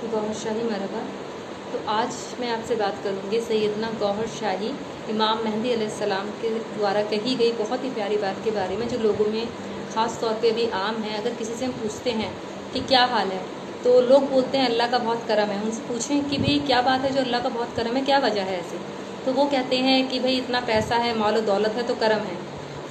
गौहर शाही मरहबा। तो आज मैं आपसे बात करूँगी सैयदना गौहर शाही इमाम मेहदी अलैहिस्सलाम के द्वारा कही गई बहुत ही प्यारी बात के बारे में, जो लोगों में ख़ास तौर पे अभी आम है। अगर किसी से हम पूछते हैं कि क्या हाल है, तो लोग बोलते हैं अल्लाह का बहुत करम है। उनसे पूछें कि भाई क्या बात है जो अल्लाह का बहुत करम है, क्या वजह है ऐसी, तो वो कहते हैं कि भाई इतना पैसा है, माल और दौलत है तो करम है।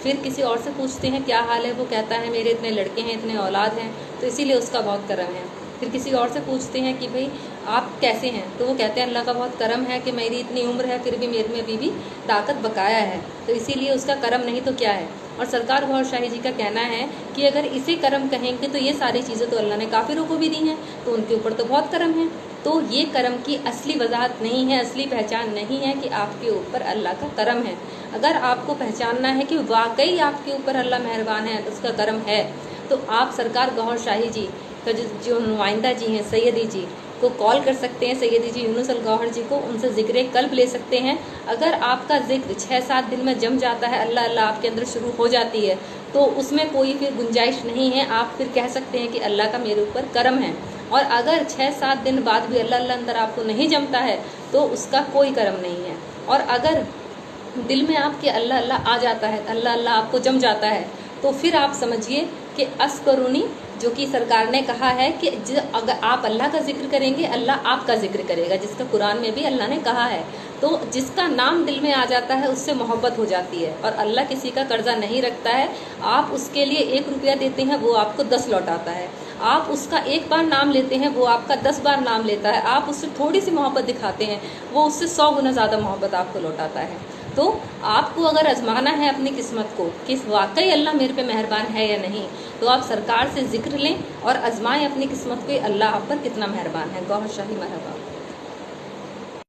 फिर किसी और से पूछते हैं क्या हाल है, वो कहता है मेरे इतने लड़के हैं, इतने औलाद हैं, तो इसीलिए उसका बहुत करम है। फिर किसी और से पूछते हैं कि भाई आप कैसे हैं, तो वो कहते हैं अल्लाह का बहुत करम है कि मेरी इतनी उम्र है फिर भी मेरे में अभी भी ताकत बकाया है, तो इसीलिए उसका करम नहीं तो क्या है। और सरकार गौहर शाही जी का कहना है कि अगर इसे करम कहेंगे तो ये सारी चीज़ें तो अल्लाह ने काफिरों को भी दी हैं, तो उनके ऊपर तो बहुत करम है। तो ये करम की असली वजाहत नहीं है, असली पहचान नहीं है कि आपके ऊपर अल्लाह का करम है। अगर आपको पहचानना है कि वाकई आपके ऊपर अल्लाह मेहरबान है, उसका करम है, तो आप सरकार गौहर शाही जी का जो नुमाइंदा जी हैं सैयदी जी को कॉल कर सकते हैं, सैयदी जी यूनुस अल गौहर जी को, उनसे ज़िक्र कल्ब ले सकते हैं। अगर आपका जिक्र 6-7 दिन में जम जाता है, अल्लाह अल्लाह आपके अंदर शुरू हो जाती है, तो उसमें कोई फिर गुंजाइश नहीं है। आप फिर कह सकते हैं कि अल्लाह का मेरे ऊपर करम है। और अगर 6-7 दिन बाद भी अल्लाह अल्लाह अंदर आपको नहीं जमता है, तो उसका कोई करम नहीं है। और अगर दिल में आपके अल्लाह अल्लाह आ जाता है, अल्लाह अल्लाह आपको जम जाता है, तो फिर आप समझिए कि अस्करूनी, जो कि सरकार ने कहा है कि अगर आप अल्लाह का जिक्र करेंगे अल्लाह आपका जिक्र करेगा, जिसका कुरान में भी अल्लाह ने कहा है। तो जिसका नाम दिल में आ जाता है उससे मोहब्बत हो जाती है। और अल्लाह किसी का कर्जा नहीं रखता है। आप उसके लिए 1 रुपया देते हैं, वो आपको 10 लौटाता है। आप उसका 1 बार नाम लेते हैं, वो आपका 10 बार नाम लेता है। आप उससे थोड़ी सी मोहब्बत दिखाते हैं, वो उससे 100 गुना ज़्यादा मोहब्बत आपको लौटाता है। तो आपको अगर आजमाना है अपनी किस्मत को कि वाकई अल्लाह मेरे पे मेहरबान है या नहीं, तो आप सरकार से जिक्र लें और आजमाएं अपनी किस्मत को, अल्लाह आप पर कितना मेहरबान है। गौहर शाही मरहबा।